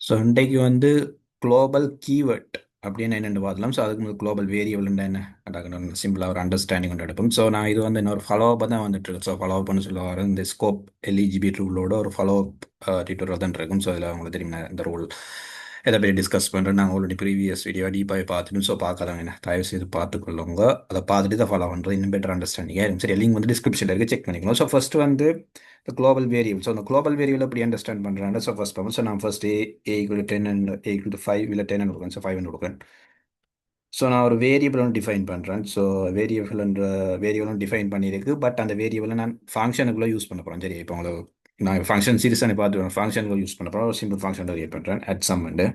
So இன்றைக்கு வந்து global keyword அப்படின்னு என்னென்னு பார்க்கலாம். ஸோ அதுக்கு முதல் குளோபல் வேரியபிள் என்ன அதாவது சிம்பிளாக ஒரு அண்டர்ஸ்டாண்டிங் கொண்டு எடுப்போம். ஸோ நான் இது வந்து இன்னொரு ஃபாலோ அப் தான் வந்துட்டு இருக்கு. ஸோ ஃபாலோ அப்னு சொல்ல வர இந்த ஸ்கோப் எல்இஜிபி ரூலோட ஒரு ஃபாலோ அப் டியூட்டோரியல் தான் இருக்கும். ஸோ இதில் உங்களுக்கு தெரியும் நான் இந்த ரூல் எதை பற்றி டிஸ்கஸ் பண்ணுறேன். நாங்கள் ஆல்ரெடி ப்ரீவியஸ் வீடியோ டீப்பாக பார்த்துட்டு ஸோ பார்க்காதவங்க என்ன தயவு செய்து பார்த்துக்கொள்ளுங்க. அதை பார்த்துட்டு தான் ஃபாலோ பண்ணுறது இன்னும் பெட்டர் அண்டர்ஸ்டாண்டிங்காக இருக்கும். சரி, லிங்க் வந்து டிஸ்கிரிப்ஷனில் இருக்குது, செக் பண்ணிக்கணும். ஸோ ஃபர்ஸ்ட் வந்து the global variable. So, the global variable எப்படி அண்டர்ஸ்டாண்ட் பண்ணுறாங்க. ஸோ ஃபர்ஸ்ட் பார்ப்போம். ஸோ நான் first A equal 10 and A equal 5 இல்லை 10 கொடுக்குறேன். ஸோ 5 கொடுக்குறேன். ஸோ நான் ஒரு வேரியபிள் ஒன்று டிஃபைன் பண்ணுறேன். ஸோ வேரியபிள் டிஃபைன் பண்ணியிருக்கு. பட் அந்த வேரியபிளை நான் ஃபங்க்ஷனுக்குள்ளே யூஸ் பண்ண போகிறேன். சரி, இப்போ உங்களுக்கு நான் ஃபங்க்ஷன் சீரிஸாக பார்த்து ஃபங்க்ஷனுக்குள்ள யூஸ் பண்ண போகிறேன். ஒரு சிம்பிள் ஃபங்க்ஷன் கிரியேட் பண்ணுறேன் அட் சம் வந்து.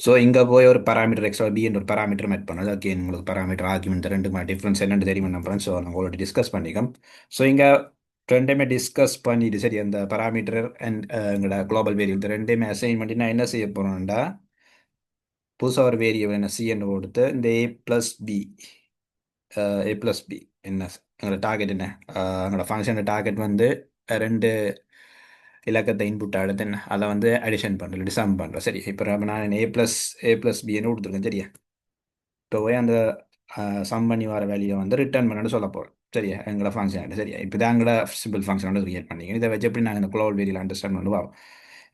ஸோ இங்கே போய் ஒரு பராமீட்டர் எக்ஸ்ட்ரா பி என்ற ஒரு பராமீட்டர் மெட் பண்ணுறது. ஓகே, உங்களுக்கு பராமீட்டர் ஆர்குமெண்ட் ரெண்டுக்கு டிஃப்ரென்ஸ் என்னென்னு தெரியும் நம்புறேன். ஸோ நாங்கள் ஆல்ரெடி டிஸ்கஸ் பண்ணிக்கோம். ஸோ இங்கே ரெண்டுமே டிஸ்கஸ் பண்ணிட்டு சரி அந்த பராமீட்டர் அண்ட் எங்களோட குளோபல் வேரியபிள் ரெண்டுமே அசைன் பண்ணி நான் என்ன செய்ய போகிறேன்டா, புதுசாக ஒரு வேரியபிள் என்ன சின்னு கொடுத்து இந்த ஏ ப்ளஸ் பி என்ன எங்களோட டார்கெட் என்ன, எங்களோட ஃபங்க்ஷனோட டார்கெட் வந்து ரெண்டு இலக்கத்தை இன்புட் எடுத்து என்ன அதை வந்து அடிஷன் பண்ணுறேன், டிசம் பண்ணுறேன். சரி, இப்போ நான் ஏ ப்ளஸ் பின்னு கொடுத்துருக்கேன். சரியா, இப்போ போய் அந்த சம் பண்ணி வர வேல்யூவை வந்து ரிட்டர்ன் பண்ணணும்னு சொல்ல போகிறோம். சரியா, எங்களோட ஃபங்க்ஷன். சரியா, இப்போ தான் எங்களோட சிம்பிள் ஃபங்க்ஷன் வந்து கிரியேட் பண்ணிக்கணும். இதை வச்சு எப்படி நாங்கள் இந்த குளோபல் வேரியபிள் அண்டர்ஸ்டாண்ட் பண்ணுவோம்.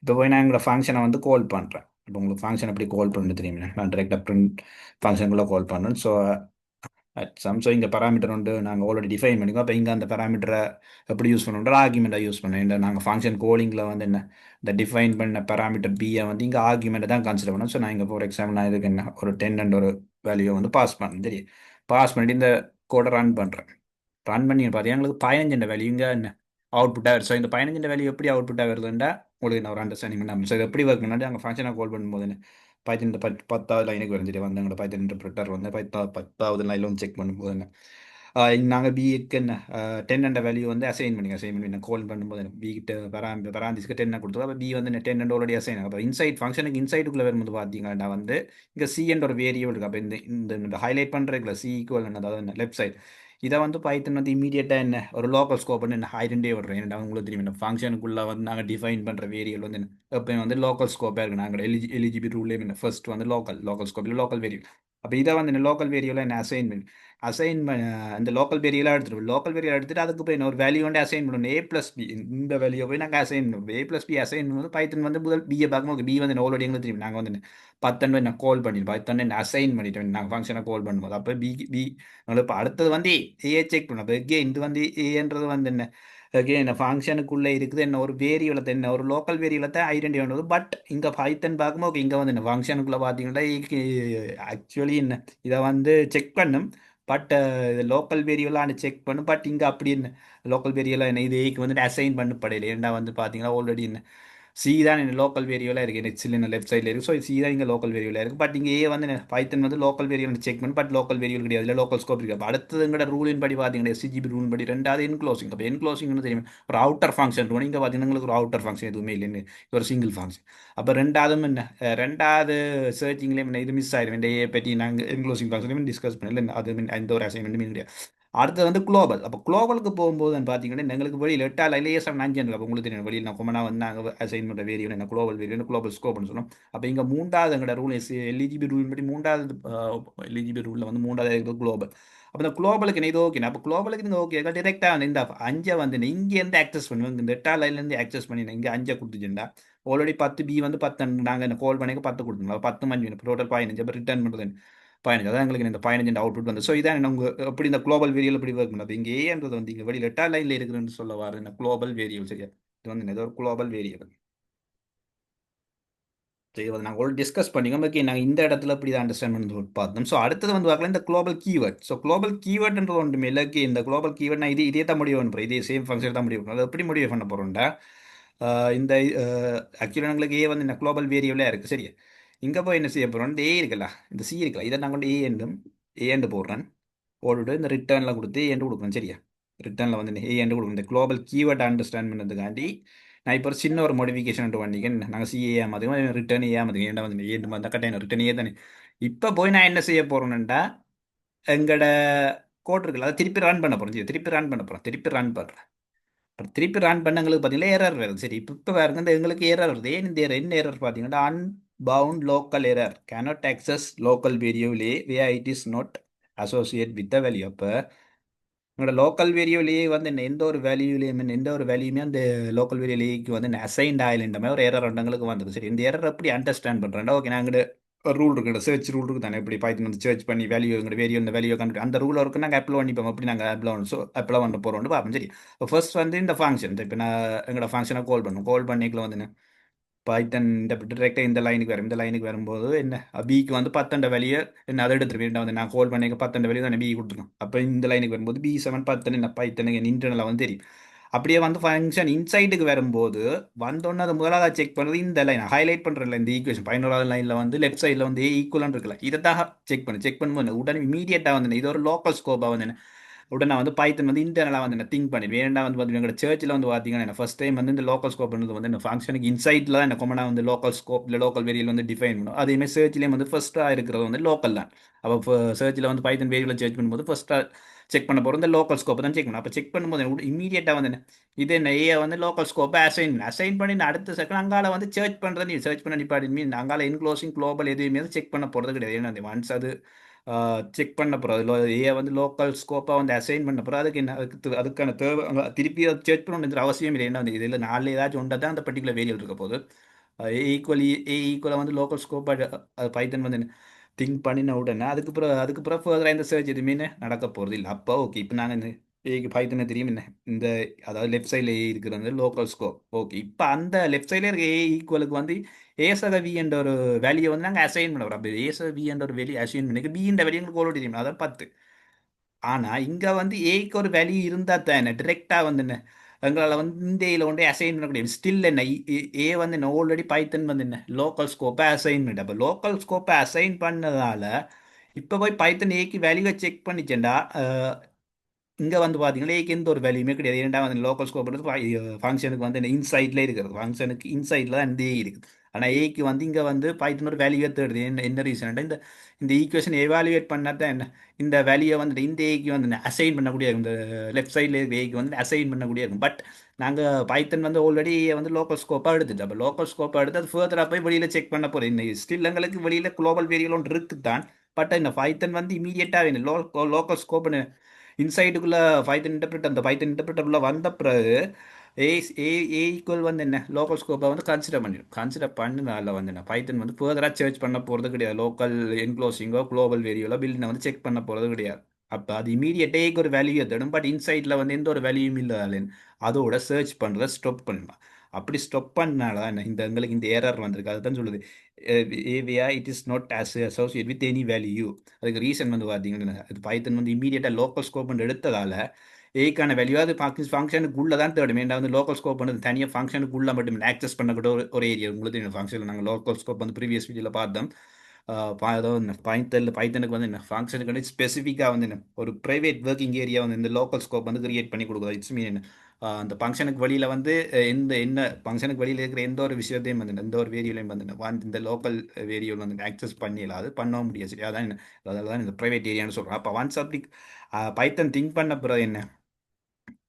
இப்போ போய் நான் எங்களோட ஃபங்க்ஷனை வந்து கால் பண்ணுறேன். இப்போ உங்களுக்கு ஃபங்க்ஷன் எப்படி கால் பண்ணணும் தெரியுமா. நான் டேரெக்டாக பிரிண்ட் ஃபங்க்ஷனுக்குள்ளே கால் பண்ணணும். ஸோ சம் ஸோ இங்கே பராமீட்டர் வந்து நாங்கள் ஆல்ரெடி டிஃபைன் பண்ணிக்கோ. அப்போ இங்கே அந்த பராமீட்டரை எப்படி யூஸ் பண்ணுறோம், ஆர்குமெண்ட்டாக யூஸ் பண்ணேன். இந்த நாங்கள் ஃபங்க்ஷன் கோலிங்கில் வந்து என்ன இந்த டிஃபைன் பண்ண பராமீட்டர் பியை வந்து இங்கே ஆர்குமெண்ட்டை தான் கன்சிடர் பண்ணோம். ஸோ நான் இங்கே ஃபார் எக்ஸாம்பிள் நான் இதுக்கு என்ன ஒரு 10 அண்ட் ஒரு வேல்யூ வந்து பாஸ் பண்ணேன். சரி, பாஸ் பண்ணிட்டு இந்த கோடை ரன் பண்ணுறேன். ரன் பண்ணி பார்த்தீங்கன்னா எங்களுக்கு 15 வேல்யூ இங்கே என்ன அவுட்புட்டாக வருது. ஸோ இந்த 15 வேல்யூ எப்படி அவுட்புட்டாக வருதுன்றா உங்களுக்கு நான் ஒரு அண்டர்ஸ்டாண்டிங் பண்ண. ஸோ இது எப்படி ஒர்க் பண்ணாலும் அங்கே ஃபங்க்ஷனை கால் பண்ணும்போது என்ன பைத்தன் 10வது லைனுக்கு வரைஞ்சிட்டு வந்து எங்களோட பைத்தன் இன்டர்பிரிட்டர் வந்து 10வது லைனில் வந்து செக் பண்ணும்போது என்ன நாங்கள் பிக்கு என்ன 10 என்ற வேல்யூ வந்து அசைன் பண்ணி கால் பண்ணும்போது பி கிட்ட பராந்திஸ்க்கு 10 கொடுத்தோம். அப்போ பி வந்து 10 என்ற ஆல்ரெடி அசைன். அப்போ இன்சைட் ஃபங்க்ஷனுக்கு இன்சைட்டுக்குள்ளே வரும்போது பார்த்தீங்கன்னா வந்து இங்கே சி என்ற ஒரு வேரியபிள் இருக்குது. அப்போ இந்த ஹைலைட் பண்ணுறதுல சி ஈக்குவல் அதாவது லெஃப்ட் சைடு இதை வந்து பைத்தன் வந்து இமீடியட்டாக என்ன ஒரு லோக்கல் ஸ்கோப்னு என்ன ஹைடே விடுறேன். என்ன உங்களுக்கு தெரியும், இந்த ஃபங்க்ஷனுக்குள்ளே வந்து நாங்கள் டிஃபைன் பண்ணுற வேரியபிள் வந்து என்ன எப்பயும் வந்து லோக்கல் ஸ்கோப்பாக இருக்குது. நாங்கள் எலிஜிபிள் ரூல்லே என்ன ஃபர்ஸ்ட் வந்து லோக்கல் ஸ்கோப் இல்லை லோக்கல் வேரியபிள். அப்போ இதை வந்து என்ன லோக்கல் வேரியபிள் என்ன அசைன் அந்த லோக்கல் வேரியலாக எடுத்துகிட்டு லோக்கல் வேரியல் எடுத்துகிட்டு அதுக்கு போய் ஒரு வேல்யூ வந்து அசைன் பண்ணணும். ஏ ப்ளஸ் பி இந்த வேல்யூ போய் நாங்கள் அசைன் பண்ணுவோம். ஏ ப்ளஸ் பி அசைன் பண்ணும்போது பைத்தன் வந்து முதல் பிஏ பார்க்கும்போது பி வந்து ஆல்ரெடி எங்களுக்கு தெரியும். நாங்கள் வந்து 10 நான் கால் பண்ணிடுவோம். பைத்தன் என்ன அசைன் பண்ணிட்டோம் நாங்கள் ஃபங்க்ஷனை கால் பண்ணும்போது. அப்போ பி இப்போ அடுத்தது வந்து ஏ செக் பண்ணோம். அப்போ இது வந்து ஏன்றது வந்து என்ன என்ன ஃபங்க்ஷனுக்குள்ளே இருக்குது என்ன ஒரு வேரியபிளத்தை என்ன ஒரு லோக்கல் வேரியபிளத்தை ஐடென்டிஃபை பண்ணுவது. பட் இங்கே பைத்தன் பார்க்கும்போது இங்கே வந்து என்ன ஃபங்க்ஷனுக்குள்ளே பார்த்தீங்கன்னா ஆக்சுவலி என்ன இதை வந்து செக் பண்ணும். பட் இது லோக்கல் வேரியபிளான செக் பண்ணும். பட் இங்கே அப்படி என்ன லோக்கல் வேரியபிளாக என்ன இது ஏக்கு வந்துட்டு அசைன் பண்ணப்படையில. ஏன்னா வந்து பார்த்தீங்கன்னா ஆல்ரெடி என்ன சி தான் என்ன லோக்கல் வேரியபிளாக இருக்குது. நெக்ஸ்ட் என்ன லெஃப்ட் சைடில் இருக்குது. ஸோ சி தான் இங்கே லோக்கல் வேரியபிளாக இருக்குது. பட் இங்கே ஏ வந்து பைத்தன் வந்து லோக்கல் வேரியபிள் செக் பண்ணி பட் லோக்கல் வேரியபிள் கிடையாது, இல்லை லோக்கல் ஸ்கோப் இருக்குது. அப்போ அடுத்ததுங்கிற ரூலின் படி பார்த்தீங்கன்னா எஸ்சிஜிபி ரூல் படி ரெண்டாவது என்க்ளோசிங். அப்போ என்க்ளோசிங்னு தெரியும் ஒரு அவுட்டர் ஃபங்க்ஷன். இங்கே பார்த்தீங்கன்னா உங்களுக்கு ஒரு அவுட்டர் ஃபங்க்ஷன் எதுவுமே இல்லைன்னு ஒரு சிங்கிள் ஃபங்க்ஷன். அப்போ ரெண்டாவதும் என்ன ரெண்டாவது சர்ச்சிங்லேயும் என்ன இது மிஸ் ஆயிடும். இந்த ஏ பற்றி நாங்கள் என்க்ளோசிங் ஃபங்க்ஷன் டிஸ்கஸ் பண்ணல. அது எந்த ஒரு அசைன்மெண்ட்டுமே கிடையாது. அடுத்தது வந்து குளோபல். அப்போ குளோபலுக்கு போகும்போது பார்த்தீங்கன்னா எங்களுக்கு வெளியில் 8 லேயர்ஸ் 5 அப்போ உங்களுக்கு தெரியும் வெளியில் நான் கொமனா வந்து நாங்கள் அசைன் பண்ணுற வேரியபிள் என்ன குளோபல் வேரியபிள் குளோபல் ஸ்கோப்னு சொன்னோம். அப்போ இங்கே மூன்றாவது எங்களோட ரூல் எலிஜிபி ரூல் படி மூன்றாவது எலிஜிபி ரூலில் வந்து மூன்றாவது இருக்குது குளோபல். அப்போ இந்த குளோபலுக்கு இது ஓகே. அப்போ குளோபலுக்கு நீங்கள் ஓகே டேரெக்டாக வந்து இந்த 5 வந்து இங்கேருந்து ஆக்சஸ் பண்ணுவோம். இந்த 8 ஆக்சஸ் பண்ணி இங்கே 5 கொடுத்துச்சுண்டா ஆல்ரெடி 10 பி வந்து 10 நாங்கள் என்ன கால் பண்ணி 10 கொடுத்துருந்தோம். 10 மணி டோட்டல் 15. அப்போ ரிட்டர்ன் பண்ணுறது 15. அதான் எங்களுக்கு இந்த 15 அவுட்புட் வந்து. ஸோ இதான் உங்கள் எப்படி இந்த குளோபல் வேரியல் எப்படி ஒர்க் பண்ணுறது. இங்கே ஏன்றது வந்து இங்கே வெளியில் 8 லைனில் இருக்குதுன்னு சொல்ல வர இந்த குளோபல் வேரியல். சரியா, இது வந்து ஏதோ ஒரு குளோபல் வேரியல். ஸோ இதை வந்து நாங்கள் ஒரு டிஸ்கஸ் பண்ணிக்கோம். ஓகே, நாங்கள் இந்த இடத்துல இப்படி தான் அண்டர்ஸ்டாண்ட் பண்ணி பார்த்தோம். ஸோ அடுத்தது வந்து பார்க்கலாம் இந்த குளோபல் கீவேர்ட். ஸோ குளோபல் கீவேர்ட்ன்றது ஒன்று இல்லைக்கு இந்த குளோபல் கீவேர்ட் நான் இதே தான் முடிவு பண்ண போகிறேன். இதே சேம் ஃபங்க்ஷன் தான் முடிவு பண்ணுறோம். அது எப்படி முடிவு பண்ண போகிறோம்டா, இந்த ஆக்சுவலாக எங்களுக்கு ஏ வந்து இந்த குளோபல் வேரியபிளாக இருக்குது. சரியா, இங்கே போய் என்ன செய்ய போகிறோம், இந்த ஏ இருக்குல்ல இந்த சி இருக்கலாம் இதை நான் கொண்டு ஏ என்று போடுறேன். போட்டுவிட்டு இந்த ரிட்டர்னில் கொடுத்து ஏண்டு கொடுக்கணும். சரியா, ரிட்டர்னில் வந்து ஏண்டு கொடுக்கணும். இந்த குளோபல் கீவேர்ட் அண்டர்ஸ்டாண்ட் பண்ணதுக்காண்டி நான் இப்போ ஒரு சின்ன ஒரு மாடிஃபிகேஷன் பண்ணிக்கேன். நாங்கள் சிஏ ஏமாத்துக்கோம் ரிட்டர்ன் ஏமாத்துக்கோம். ஏன்டா வந்து ஏண்டு வந்து கட்டாயம் ரிட்டர்ன் ஏ தானே. இப்போ போய் நான் என்ன செய்ய போகிறேன்டா எங்களோட கோட் இருக்குல்ல அதை திருப்பி ரன் பண்ண போகிறேன். திருப்பி ரன் பண்ண போகிறேன். திருப்பி ரன் பண்ணுறேன். அப்புறம் திருப்பி ரன் பண்ணங்களுக்கு பார்த்தீங்கன்னா எரர் வருது. சரி இப்போ பாருங்க இந்த எங்களுக்கு எரர் வருது. ஏன் இந்த error? என்ன எரர் பார்த்தீங்கன்னா unbound local error cannot access local variable where it is not associate with the value. அப்போ உங்களோட லோக்கல் வேரியபிளே வந்து எந்த ஒரு வேல்யூலையுமே எந்த ஒரு வேல்யூமே அந்த லோக்கல் வேரியபிளுக்கு வந்து அசைன்ட் ஆகலைன்ற மாதிரி ஒரு எரர் எங்களுக்கு வந்தது. சரி இந்த எரர் எப்படி அண்டர்ஸ்டாண்ட் பண்ணுறேன்டா? ஓகே நாங்கள் ஒரு ரூல் இருக்கு, சர்ச் ரூல் இருக்கு தானே, எப்படி பைத்தன் வந்து சர்ச் பண்ணி வேல்யூ எங்களோட வேரியோ இந்த வேல்யூ கண்டு அந்த ரூல் இருக்கு நாங்கள் அப்ளை பண்ணிப்போம். அப்படி நாங்கள் அப்ளை பண்ண போகிறோம்னு பார்ப்போம். சரி இப்போ ஃபர்ஸ்ட் வந்து இந்த ஃபங்க்ஷன் இப்போ நான் எங்களோட ஃபங்க்ஷனை கால் பண்ணிக்கல வந்து பைத்தன் இந்த டிரெக்டாக இந்த லைனுக்கு வரும். இந்த லைனுக்கு வரும்போது என்ன பிக்கு வந்து 10 வெளியே என்ன அதை எடுத்துட்டு வேண்டாம் வந்து நான் கோல் பண்ணிக்க 10 வெளியே தானே பி கொடுத்துருக்கோம். அப்போ இந்த லைனுக்கு வரும்போது B7 10 என்ன பைத்தனுக்கு இன்டர்னலாக வந்து தெரியும். அப்படியே வந்து ஃபங்க்ஷன் இன்சைட்டுக்கு வரும்போது வந்தோடனே அதை முதலாக செக் பண்ணுறது இந்த லைன் ஹைலைட் பண்ணுறல இந்த ஈக்குவேஷன் 11வது லைனில் வந்து லெஃப்ட் சைடில் வந்து ஈக்குவலாக இருக்குல்ல, இதை தான் செக் பண்ணும்போது உடனே இமீடியட்டாக வந்து இது ஒரு லோக்கல் ஸ்கோப்பாக வந்து உடனே வந்து பைத்தன் வந்து இன்டர்னலாக வந்து என்ன திங்க் பண்ணி வேணா வந்து பார்த்தீங்கன்னா எங்களோட சர்ச்சில் வந்து பார்த்தீங்கன்னா ஃபர்ஸ்ட் டைம் வந்து இந்த லோக்கல் ஸ்கோப் வந்து இந்த ஃபங்க்ஷனுக்கு இன்சைட்டில் தான் என்ன கொமனாக வந்து லோக்கல் ஸ்கோப் இல்லை லோக்கல் வேரியல் வந்து டிஃபைன் பண்ணும். அதேமாதிரி சர்ச்லேயும் வந்து ஃபர்ஸ்ட்டாக இருக்கிறது வந்து லோக்கல் தான். அப்போ சர்ச்சில் வந்து பைத்தன் வேரியலை சர்ச் பண்ணும்போது ஃபர்ஸ்ட்டாக செக் பண்ண போகிறோம் இந்த லோக்கல் ஸ்கோப்பை தான் செக் பண்ணும். அப்போ செக் பண்ணும்போது இமீடியட்டாக வந்து என்ன இது என்ன ஏ வந்து லோக்கல் ஸ்கோப்பை அசைன் பண்ணி நான் அடுத்த செகண்ட் அங்கால வந்து சர்ச் பண்ணுறது நீ சர்ச் பண்ண நிப்பாடி மீன் அங்கால இன்க்ளோசிங் குளோபல் எதுவுமே செக் பண்ண போகிறது கிடையாது. ஏன்னா ஒன்ஸ் அது செக் பண்ண போகிறோம் அதில் ஏ வந்து லோக்கல் ஸ்கோப்பாக வந்து அசைன் பண்ண போகிறோம். அதுக்கு என்ன அதுக்கான தேவை திருப்பி அதை செக் பண்ணணுன்ற அவசியம் இல்லை. என்ன வந்து இதில் நாலு ஏதாச்சும் ஒன்றா தான் அந்த பர்டிகுலர் வேரியல் இருக்க போகுது. ஏ ஈக்குவலாக வந்து லோக்கல் ஸ்கோப்பாக அது பைத்தன் வந்து திங்க் பண்ணின உடனே அதுக்கப்புறம் ஃபர்தராக இந்த சர்ச் எதுவுமே நடக்க போகிறது இல்லை. அப்போ ஓகே இப்போ நாங்கள் இந்த ஏக்கு பைத்தனை தெரியும் என்ன இந்த அதாவது லெஃப்ட் சைடில் ஏ இருக்கிறது லோக்கல் ஸ்கோப். ஓகே இப்போ அந்த லெஃப்ட் சைடில் இருக்க ஏ ஈக்குவலுக்கு வந்து ஏசக வி என்ற ஒரு வேல்யூ வந்து நாங்கள் அசைன் பண்ண வரோம். அப்போ ஏசக வி என்ற ஒரு வேல்யூ அசைன் பண்ணி பி என்ற வேல்யூ எங்களுக்கு ஓல்ரெடி தெரியும் அதாவது 10. ஆனால் இங்கே வந்து ஏக்கு ஒரு வேல்யூ இருந்தால் தான் என்ன டிரெக்டாக வந்து என்ன எங்களால் வந்து இந்த ஏல கொண்டு அசைன் பண்ணக்கூடிய ஸ்டில் என்ன ஏ வந்து என்ன ஆல்ரெடி பைத்தன் வந்து என்ன லோக்கல் ஸ்கோப்பை அசைன் பண்ணிட்டு அப்போ லோக்கல் ஸ்கோப்பை அசைன் பண்ணதால இப்போ போய் பைத்தன் ஏக்கு வேல்யூவை செக் பண்ணிச்சேன்டா இங்கே வந்து பார்த்தீங்கன்னா ஏக்கு எந்த ஒரு வேல்யூமே கிடையாது. ஏன்டா வந்து லோக்கல் ஸ்கோப் ஃபங்க்ஷனுக்கு வந்து இன்சைட்ல இருக்கிறது ஃபங்க்ஷனுக்கு இன்சைட்ல தான் இந்த ஏ இருக்குது. ஆனால் ஏக்கு வந்து இங்கே வந்து பைத்தன் ஒரு வேல்யூவே தேடுது. என்ன ரீசன் இந்த இந்த ஈக்குவேஷன் எவாலுவேட் பண்ணால் தான் என்ன இந்த வேல்யூவை வந்து இந்த ஏக்கு வந்து அசைன் பண்ணக்கூடிய இந்த லெஃப்ட் சைடில் இருக்க ஏக்கு வந்து அசைன் பண்ணக்கூடிய இருக்கும். பட் நாங்கள் பைத்தன் வந்து ஆல்ரெடி வந்து லோக்கல் ஸ்கோப்பாக எடுத்துட்டு அப்போ லோக்கல் ஸ்கோப்பாக எடுத்து அது ஃபர்தராக போய் வெளியில் செக் பண்ண போகிறேன். இந்த ஸ்டில் எங்களுக்கு வெளியில் குளோபல் வேரியல் ஒன்று இருக்குது தான். பட் இந்த பைத்தன் வந்து இமீடியட்டாக வேணும் லோக்கல் ஸ்கோப்னு இன்சைட்டுக்குள்ளே பைத்தன் இன்டர்பிரட்டருக்குள்ளே வந்த பிறகு ஏ ஏ ஏ ஈக்குவல் வந்து என்ன லோக்கல் ஸ்கோப்பை வந்து கன்சிடர் பண்ணனால வந்து என்ன பைத்தன் வந்து ஃபர்தராக சர்ச் பண்ண போகிறது கிடையாது. லோக்கல் என்க்ளோசிங்கோ குளோபல் வேரியலோ பில்டினை வந்து செக் பண்ண போகிறது கிடையாது. அப்போ அது இமீடியட் ஏக்கு ஒரு வேல்யூ தேடும். பட் இன்சைட்டில் வந்து எந்த ஒரு வேல்யூயும் இல்லாத அதோட சர்ச் பண்ணுறத ஸ்டாப் பண்ணலாம். அப்படி ஸ்டாப் பண்ணனால தான் என்ன இந்த எங்களுக்கு இந்த ஏரர் வந்திருக்கு. அதுதான் சொல்லுது ஏவியா it is not associate with any value. அதுக்கு ரீசன் வந்து பார்த்தீங்கன்னா அது பைத்தன் வந்து இமீடியட்டாக லோக்கல் ஸ்கோப் எடுத்ததால ஏக்கான வேல்யூ அது ஃபங்க்ஷனுக்குள்ளே தான் தேடும். ஏன்னா வந்து லோக்கல் ஸ்கோப் வந்து தனியாக ஃபங்க்ஷனுக்குள்ளே மட்டும் ஆக்சஸ் பண்ணக்கூட ஒரு ஏரியா உங்களுக்கு ஃபங்க்ஷனில் நாங்கள் லோக்கல் ஸ்கோப் வந்து ப்ரீவியஸ் வீடியோவில் பார்த்தோம். ஏதோ பைத்தனுக்கு வந்து என்ன ஃபங்க்ஷனுக்கு வந்து ஸ்பெசிஃபிக்காக வந்து என்ன ஒரு ப்ரைவேட் ஒர்க்கிங் ஏரியா வந்து இந்த லோக்கல் ஸ்கோப் வந்து கிரியேட் பண்ணி கொடுக்குது. இட்ஸ் மீன் என்ன அந்த ஃபங்க்ஷனுக்கு வெளியில் வந்து என்ன ஃபங்க்ஷனுக்கு வெளியில் இருக்கிற எந்த ஒரு விஷயத்தையும் வந்து எந்த ஒரு வேரியலையும் வந்து இந்த லோக்கல் வேரியபிள் வந்து ஆக்சஸ் பண்ணிடலாம், அது பண்ண முடியாது. சரி அதான் அதனால தான் இந்த ப்ரைவேட் ஏரியான்னு சொல்கிறோம். அப்போ ஒன்ஸ் அப்படி பைத்தன் திங்க் பண்ண பிறகு என்ன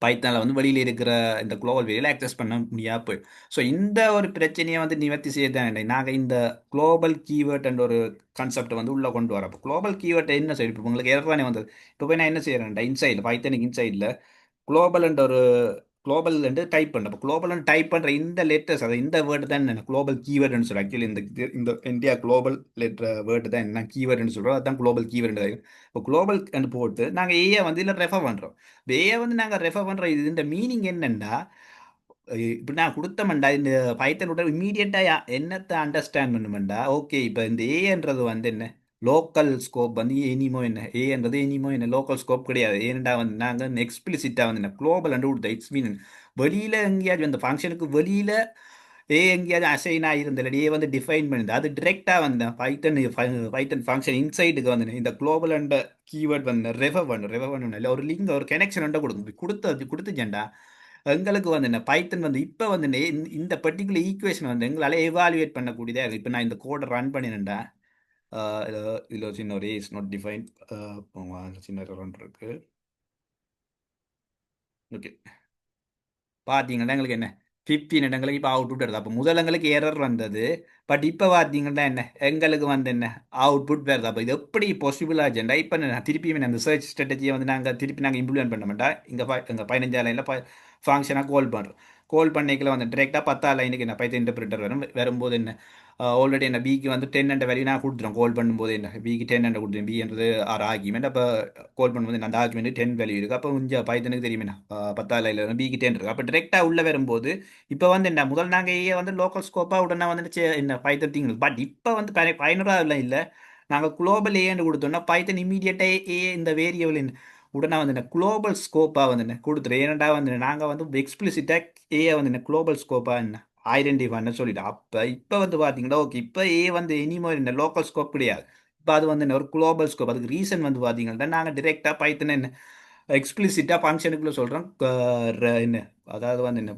பைத்தானில் வந்து வெளியில் இருக்கிற இந்த குளோபல் வேரியலை ஆக்சஸ் பண்ண முடியாது போயிடும். ஸோ இந்த ஒரு பிரச்சனையை வந்து நிவர்த்தி செய்ய தான் நாங்கள் இந்த குளோபல் கீவேர்ட் என்ற ஒரு கான்செப்டை வந்து உள்ளே கொண்டு வரோம். அப்போ குளோபல் கீவேர்ட் என்ன செய்யும் இப்போ உங்களுக்கு ஏற்கனவே வந்தது. இப்போ போய் நான் என்ன செய்கிறேன் இன்சைடில் பைத்தனுக்கு இன்சைடில் குளோபல் என்ற ஒரு குளோபல் என்று டைப் பண்ணுறேன். இப்போ குளோபல் டைப் பண்ணுற இந்த லெட்டர்ஸ் அதை இந்த வேர்டு தான் என்ன குளோபல் கீவேர்டுன்னு சொல்கிறேன். ஆக்சுவலி இந்த இந்தியா குளோபல் லெட்டர் வேர்டு தான் என்ன கீவேர்டுன்னு சொல்கிறோம். அதுதான் குளோபல் கீவேர்டு. இப்போ குளோபல் போட்டு நாங்கள் ஏஐ வந்து இதில் ரெஃபர் பண்ணுறோம். இப்போ ஏஐ வந்து நாங்கள் ரெஃபர் பண்ணுற இது இந்த மீனிங் என்னென்னா இப்படி நான் கொடுத்தமெண்டா இந்த பைத்தனோட இம்மீடியட்டாக என்னத்தை அண்டர்ஸ்டாண்ட் பண்ணுமெண்டா ஓகே இப்போ இந்த ஏன்றது வந்து என்ன லோக்கல் ஸ்கோப் வந்து எனிமோ என்ன ஏன்றது எனிமோ என்ன லோக்கல் ஸ்கோப் கிடையாது. ஏன்டா வந்து நாங்கள் எக்ஸ்பிளிசிட்டாக வந்து என்ன குளோபல் அண்டு கொடுத்த இட்ஸ் மீன் வெளியில் எங்கேயாச்சும் அந்த ஃபங்க்ஷனுக்கு வெளியில் எங்கேயாவது அசைன் ஆகிருந்த ஏ வந்து டிஃபைன் பண்ணுது அது டிரெக்டாக வந்து பைத்தன் ஃபங்க்ஷன் இன்சைட்டுக்கு வந்து இந்த குளோபல் அண்ட் கீவேர்ட் வந்து ரெஃபர் பண்ணணும் இல்லை ஒரு லிங்க் ஒரு கனெக்ஷன் வந்து கொடுக்கும் கொடுத்துச்சேன்டா எங்களுக்கு வந்து என்ன பைத்தன் வந்து இப்போ வந்து இந்த பர்டிகுலர் ஈக்குவேஷன் வந்து எங்களால் எவாலுவேட் பண்ணக்கூடியதா இருக்குது. இப்போ நான் இந்த கோடை ரன் பண்ணினேன்டா இதில் சின்ன ஒரு இஸ் நாட் டிஃபைன் சின்ன ரன் இருக்கு. ஓகே பார்த்தீங்கன்னா எங்களுக்கு என்ன 15 எங்களுக்கு இப்போ அவுட்புட் வருது. அப்போ முதல் எங்களுக்கு எரர் வந்தது. பட் இப்போ பார்த்தீங்கன்னா என்ன எங்களுக்கு வந்து என்ன அவுட்புட் வருது. அப்போ இது எப்படி பாசிபிள் ஆச்சுண்டா இப்போ நான் திருப்பி அந்த சர்ச் ஸ்ட்ராட்டஜியை வந்து நாங்கள் இம்ப்ளிமெண்ட் பண்ண மாட்டா இங்கே எங்கள் 15 லைனில் ஃபங்க்ஷனாக கால் பண்ணுறோம். கால் பண்ணிக்கல வந்து டிரெக்டாக 10 லைனுக்கு என்ன பைத்தன் இன்டர்பிரிட்டர் வரும்போது என்ன ஆல்ரெடி என்ன பிக்கு வந்து 10 என்ற வேல்யூ நான் கொடுத்துரும். கால் பண்ணும்போது என்ன பிக்கு 10 என்ற கொடுத்துருவேன். பின்றது ஆர் ஆர்குமெண்ட். அப்போ கால் பண்ணும்போது அந்த ஆர்குமெண்ட் 10 வேல்யூ இருக்குது. அப்போ கொஞ்சம் பைத்தனுக்கு தெரியுமே 10 லைனில் பிக்கு 10 இருக்குது. அப்போ டிரெக்டாக உள்ள வரும்போது இப்போ வந்து என்ன முதல் நாங்கள் ஏ வந்து லோக்கல் ஸ்கோப்பாக உடனே வந்து என்ன பைத்தன் திங்ஸ். பட் இப்போ வந்து பயனுறாக இல்லை. நாங்கள் குளோபல் ஏன்னு கொடுத்தோம்னா பைத்தன் இமீடியட்டாக இந்த வேரியபிள் உடனே வந்து என்ன குளோபல் ஸ்கோப்பாக வந்து என்ன கொடுத்துரு. ஏன்னா வந்து நாங்கள் வந்து எக்ஸ்பிளிசிட்டாக ஏ வந்து என்ன குளோபல் ஸ்கோப்பாக என்ன ஐடென்டிஃபைன்னு சொல்லிட்டு அப்போ இப்போ வந்து பார்த்தீங்கன்னா ஓகே இப்போ ஏ வந்து இனிமேல் இந்த லோக்கல் ஸ்கோப் கிடையாது. இப்போ அது வந்து என்ன ஒரு குளோபல் ஸ்கோப். அதுக்கு ரீசன் வந்து பார்த்தீங்கன்னா நாங்கள் டிரெக்டாக பைத்தனை என்ன எக்ஸ்பிளிசிட்டாக ஃபங்க்ஷனுக்குள்ளே சொல்கிறோம். என்ன அதாவது வந்து என்ன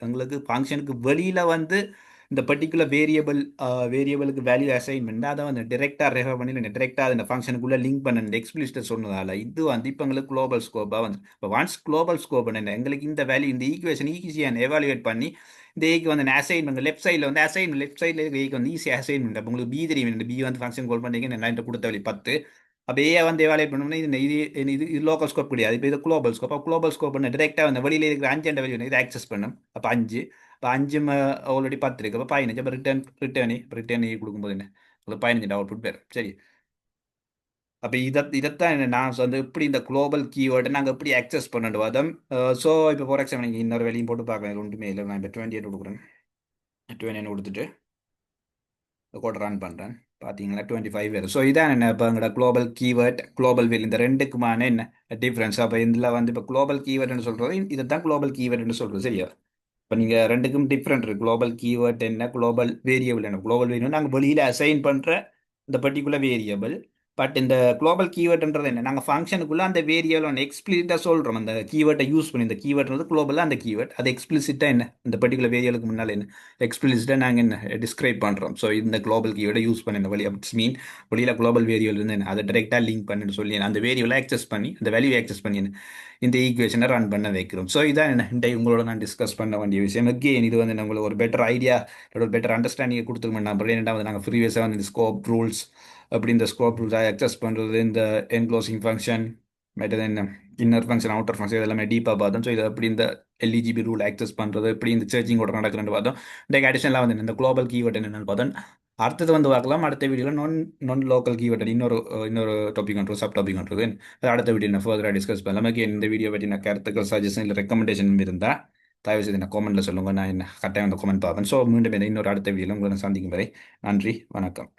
எங்களுக்கு ஃபங்க்ஷனுக்கு வெளியில் வந்து இந்த பர்டிகுலர் வேரியபிளுக்கு வேல்யூ அசைன்மெண்ட் அதை வந்து டிரெக்டாக ரெஃபர் பண்ணி டிரெக்டாக அந்த ஃபங்க்ஷனுக்குள்ளே லிங்க் பண்ண எக்ஸ்பிளிசிட்டாக சொன்னதால இது வந்து இப்போ எங்களுக்கு குளோபல் ஸ்கோப்பாக வந்து இப்போ ஒன்ஸ் குளோபல் ஸ்கோப் என்ன எங்களுக்கு இந்த வேல்யூ இந்த ஈக்குவேஷன் ஈஸியாக எவாலுவேட் பண்ணி இந்த ஏக்கு வந்து அசைன்மெண்ட் லெஃப்ட் சைடில் வந்து அசைன்மெண்ட் லெஃப்ட் சைடில் ஏக்கு வந்து ஈஸியாக அசைன்மெண்ட். அப்போ உங்களுக்கு பி தெரியும். இந்த பி வந்து ஃபங்க்ஷன் கால் பண்ணிங்க நான் கொடுத்த வழி 10. அப்போ ஏ வந்து எவாலுவேட் பண்ணோம்னா இது லோக்கல் ஸ்கோப் கிடையாது. இப்போ இது குளோபல் ஸ்கோப். அப்போ குளோபல் ஸ்கோப் பண்ண டிரெக்டாக வந்து வெளியில் இருக்கிற 5 வேல்யூ இதை ஆக்சஸ் பண்ணும். அப்போ 5 இப்போ 5 ஆல்ரெடி 10 இருக்குது. அப்போ 15. அப்போ ரிட்டர்ன் கொடுக்கும்போது என்ன உங்களுக்கு 15 அவுட்புட் பேர் சரி. அப்போ இதைத்தான் நான் வந்து எப்படி இந்த குளோபல் கீவேர்டை நாங்கள் எப்படி ஆக்சஸ் பண்ணிட்டு வரோம். ஸோ இப்போ ஃபார் எக்ஸாம்பிள் நீங்கள் இன்னொரு வேலையும் போட்டு பார்க்கலாம். ஒன்றுமே இல்லை. நான் இப்போ 28 கொடுக்குறேன். 29 கொடுத்துட்டு கோட் ரன் பண்ணுறேன். பார்த்தீங்கன்னா 25 வரும். ஸோ இதான் என்ன இப்போ எங்களோட குளோபல் கீவேர்ட் குளோபல் வேல் இந்த ரெண்டுக்குமான என்ன டிஃப்ரென்ஸ். அப்போ இதில் வந்து இப்போ குளோபல் கீவேர்டுன்னு சொல்கிறது இதை தான் குளோபல் கீவேர்டுன்னு சொல்கிறது சரியா. இப்போ நீங்கள் ரெண்டுக்கும் டிஃப்ரெண்ட் இருக்குது. குளோபல் கீவேர்ட் என்ன குளோபல் வேரியபிள் என்ன. குளோபல் வேரியபிள் நாங்கள் வெளியில் அசைன் பண்ணுற இந்த பர்டிகுலர் வேரியபிள். பட் இந்த குளோபல் கீவேர்டுன்றது என்ன நாங்கள் ஃபங்க்ஷனுக்குள்ளே அந்த வேரியபிள் ஒன்று எக்ஸ்பிளிசிட்டாக சொல்கிறோம். அந்த கீவேர்டை யூஸ் பண்ணி இந்த கீவேர்ட்ன்றது குளோபலாக அந்த கீவேர்ட் அது எக்ஸ்பிளிசிட்டாக என்ன இந்த பர்டிகுலர் வேரியலுக்கு முன்னால் என்ன எக்ஸ்பிளிசிட்டாக நாங்கள் என்ன டிஸ்கிரைப் பண்ணுறோம். ஸோ இந்த குளோபல் கீவேர்டை யூஸ் பண்ணி இந்த வழி இட்ஸ் மீன் வெளியில் குளோபல் வேரியபிள் இருந்து என்ன அதை டேரெக்டாக லிங்க் பண்ணிட்டு சொல்லி அந்த வேரியபிளை ஆக்சஸ் பண்ணி அந்த வேல்யூ ஆக்சஸ் பண்ணி இந்த ஈக்குவேஷனை ரன் பண்ண வைக்கிறோம். ஸோ இதான் என்ன இந்த உங்களோட நான் டிஸ்கஸ் பண்ண வேண்டிய விஷயம். அகெயின் இது வந்து உங்களுக்கு ஒரு பெட்டர் ஐடியா ஒரு பெட்டர் அண்டர்ஸ்டாண்டிங் கொடுத்துருக்கோம். நான் ரெண்டாவது நாங்கள் ப்ரீவியஸாக வந்து இந்த ஸ்கோப் ரூல்ஸ் அப்படி இந்த ஸ்கோப் ரூல்ஸை அக்சஸ் பண்ணுறது இந்த என்க்ளோசிங் ஃபங்க்ஷன் மற்றது என்ன இன்னர் ஃபங்க்ஷன் அவுட்டர் ஃபங்க்ஷன் இதெல்லாமே டீப்பாக பார்த்தோம். ஸோ இதை எப்படி இந்த எல்இஜிபி ரூல் ஆக்சஸ் பண்ணுறது எப்படி இந்த சர்ச்சிங் கூட நடக்குதுன்னு பார்த்தோம். இந்த அடிஷனலாக வந்து இந்த குளோபல் கீவேர்ட் என்னென்னு பார்த்தோம். அடுத்தது வந்து பார்க்கலாம் அடுத்த வீடியோவில் நான் லோக்கல் கீவேர்ட் இன்னொரு டாபிக் ஒன்று சப் டாபிக் ஒன்று அது அடுத்த வீடியோ நான் ஃபர்தராக டிஸ்கஸ் பண்ணலாம். நமக்கு இந்த வீடியோ பற்றின கருத்துக்கள் சஜஷன் இல்லை ரெக்கமெண்டேஷன் இருந்தால் தயவு செய்து நான் காமெண்ட்டில் சொல்லுங்கள். நான் என்ன கட்டாயம் அந்த காமெண்ட் பார்ப்பேன். ஸோ மீண்டும் இன்னொரு அடுத்த வீடியோவில் உங்களை சந்திக்கும் வரை நன்றி வணக்கம்.